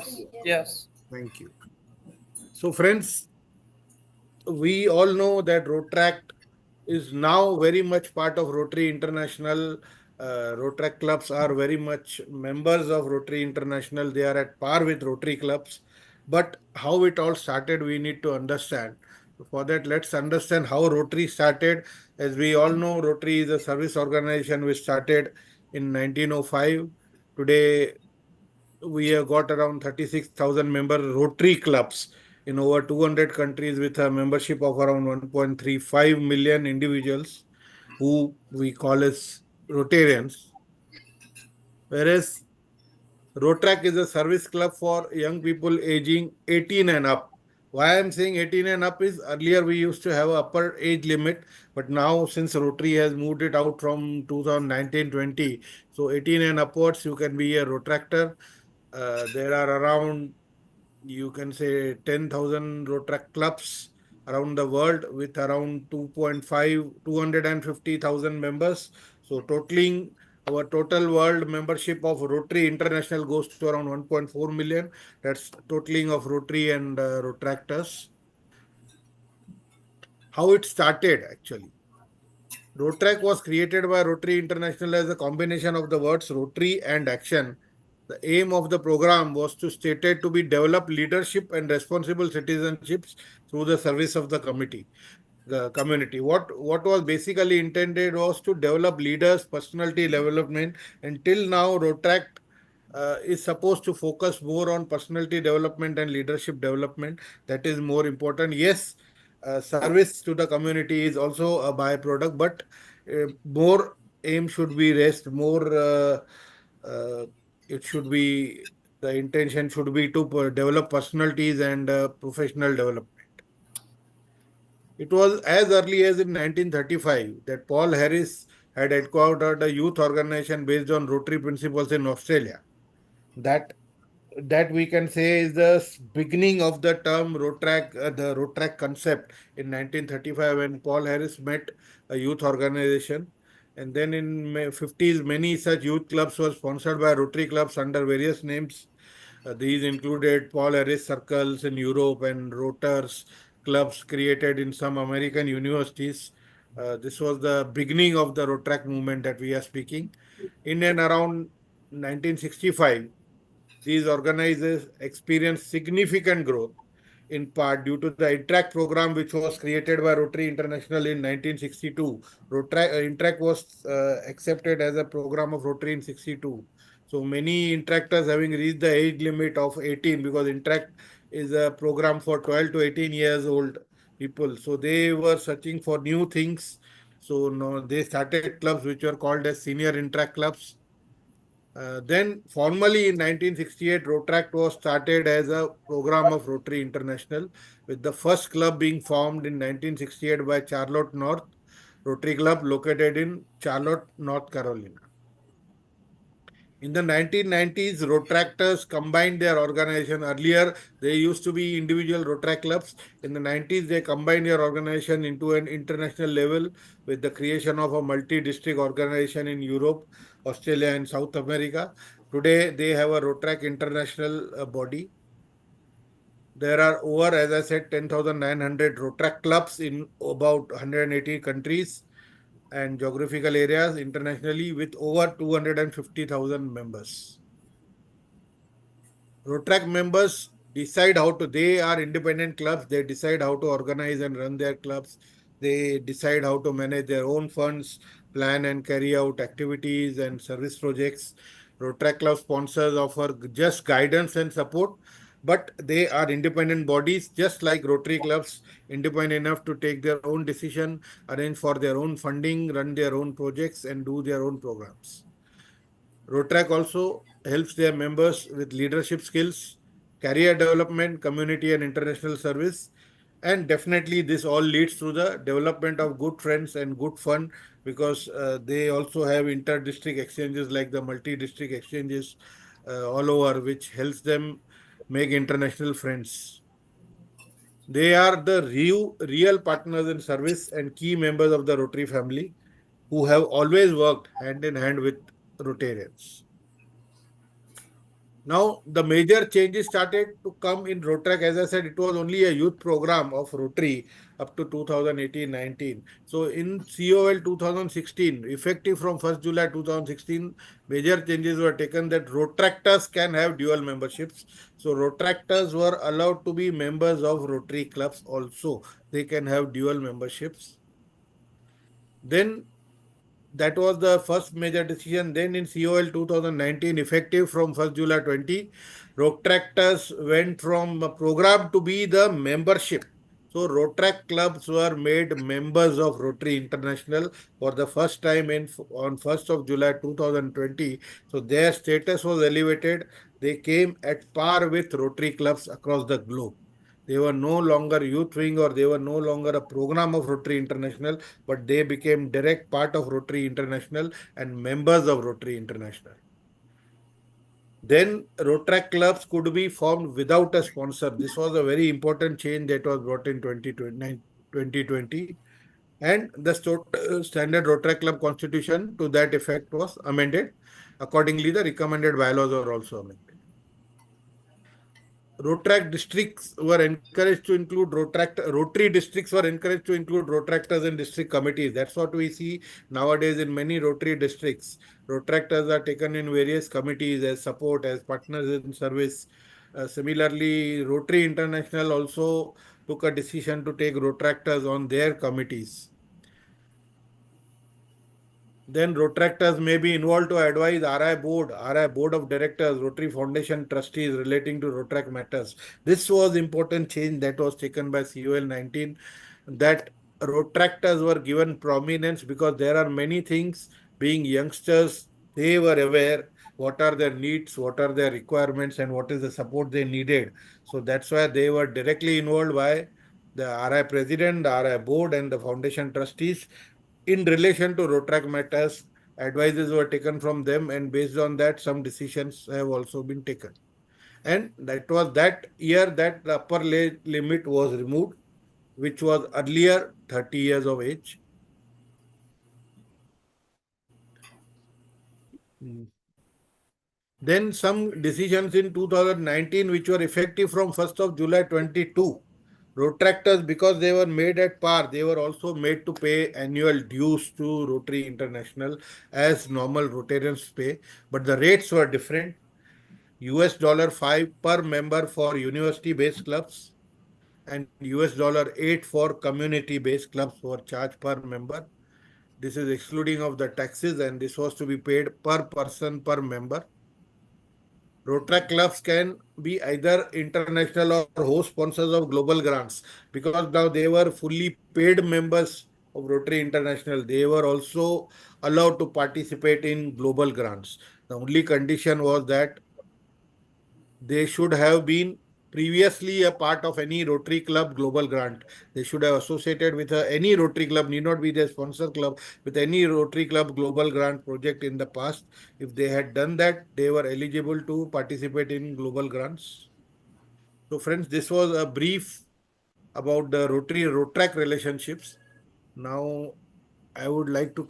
Yes, yes. Thank you. So, friends, we all know that Rotract is now very much part of Rotary International. Rotract clubs are very much members of Rotary International. They are at par with Rotary clubs. But how it all started, we need to understand. For that, let's understand how Rotary started. As we all know, Rotary is a service organization which started in 1905. Today, we have got around 36,000 member Rotary clubs in over 200 countries with a membership of around 1.35 million individuals who we call as Rotarians. Whereas Rotrac is a service club for young people aging 18 and up. Why I'm saying 18 and up is earlier we used to have a upper age limit, but now since Rotary has moved it out from 2019-20, so 18 and upwards you can be a Rotractor. There are around, you can say, 10,000 Rotrac clubs around the world with around 250,000 members. So totaling our total world membership of Rotary International goes to around 1.4 million. That's totaling of Rotary and Rotractors. How it started actually. Rotrac was created by Rotary International as a combination of the words Rotary and action. The aim of the program was to stated to be develop leadership and responsible citizenships through the service of the community. What was basically intended was to develop leaders, personality development. Until now, Rotract is supposed to focus more on personality development and leadership development. That is more important. Yes, service to the community is also a byproduct, but more aim should be raised, more uh, it should be, the intention should be to develop personalities and professional development. It was as early as in 1935 that Paul Harris had headquartered a youth organization based on Rotary principles in Australia. That that we can say is the beginning of the term the Rotrac concept in 1935 when Paul Harris met a youth organization. And then in 50s, many such youth clubs were sponsored by Rotary clubs under various names. These included Paul Harris circles in Europe and Rotars clubs created in some American universities. This was the beginning of the Rotrac movement that we are speaking. In and around 1965, these organizers experienced significant growth, in part due to the Interact program, which was created by Rotary International in 1962. Interact was accepted as a program of Rotary in 62. So many Interactors having reached the age limit of 18, because Interact is a program for 12 to 18 years old people. So they were searching for new things. So no, they started clubs which were called as senior Interact clubs. Then formally in 1968, Rotract was started as a program of Rotary International, with the first club being formed in 1968 by Charlotte North Rotary Club located in Charlotte, North Carolina. In the 1990s, Rotractors combined their organization. Earlier, they used to be individual Rotract clubs. In the 90s, they combined their organization into an international level with the creation of a multi-district organization in Europe, Australia, and South America. Today, they have a Rotrac international body. There are over, as I said, 10,900 Rotrac clubs in about 180 countries and geographical areas internationally with over 250,000 members. Rotrac members decide how to, they are independent clubs, they decide how to organize and run their clubs. They decide how to manage their own funds, plan and carry out activities and service projects. Rotrac club sponsors offer just guidance and support, but they are independent bodies, just like Rotary clubs, independent enough to take their own decision, arrange for their own funding, run their own projects, and do their own programs. Rotrac also helps their members with leadership skills, career development, community and international service. And definitely, this all leads to the development of good friends and good fun, because they also have inter-district exchanges like the multi-district exchanges all over, which helps them make international friends. They are the real partners in service and key members of the Rotary family who have always worked hand in hand with Rotarians. Now, the major changes started to come in Rotrack. As I said, it was only a youth program of Rotary up to 2018-19. So, in COL 2016, effective from 1st July 2016, major changes were taken that Rotractors can have dual memberships. So, Rotractors were allowed to be members of Rotary clubs also. They can have dual memberships. Then that was the first major decision. Then in COL 2019, effective from 1st July 20, Rotractors went from a program to be the membership. So Rotrac clubs were made members of Rotary International for the first time on 1st of July 2020. So their status was elevated. They came at par with Rotary clubs across the globe. They were no longer youth wing or they were no longer a program of Rotary International, but they became direct part of Rotary International and members of Rotary International. Then Rotrac clubs could be formed without a sponsor. This was a very important change that was brought in 2020. And the standard Rotrac club constitution to that effect was amended. Accordingly, the recommended bylaws were also amended. Rotrac districts were encouraged to include Rotary districts were encouraged to include Rotractors in district committees. That's what we see nowadays in many Rotary districts. Rotractors are taken in various committees as support, as partners in service. Similarly, Rotary International also took a decision to take Rotractors on their committees. Then Rotractors may be involved to advise RI board of directors, Rotary Foundation trustees relating to Rotrac matters. This was important change that was taken by COL 19, that Rotractors were given prominence because there are many things. Being youngsters, they were aware what are their needs, what are their requirements, and what is the support they needed. So that's why they were directly involved by the RI president, the RI board, and the foundation trustees in relation to Rotrac matters. Advices were taken from them, and based on that, some decisions have also been taken. And that was that year that the upper limit was removed, which was earlier 30 years of age. Mm. Then some decisions in 2019, which were effective from 1st of July 22. Rotractors, because they were made at par, they were also made to pay annual dues to Rotary International as normal Rotarians pay, but the rates were different. $5 per member for university-based clubs and $8 for community-based clubs were charged per member. This is excluding of the taxes, and this was to be paid per person per member. Rotary clubs can be either international or host sponsors of global grants, because now they were fully paid members of Rotary International. They were also allowed to participate in global grants. The only condition was that they should have been previously a part of any Rotary Club global grant. They should have associated with any Rotary Club, need not be their sponsor club, with any Rotary Club global grant project in the past. If they had done that, they were eligible to participate in global grants. So friends, this was a brief about the Rotary Rotrac relationships. Now I would like to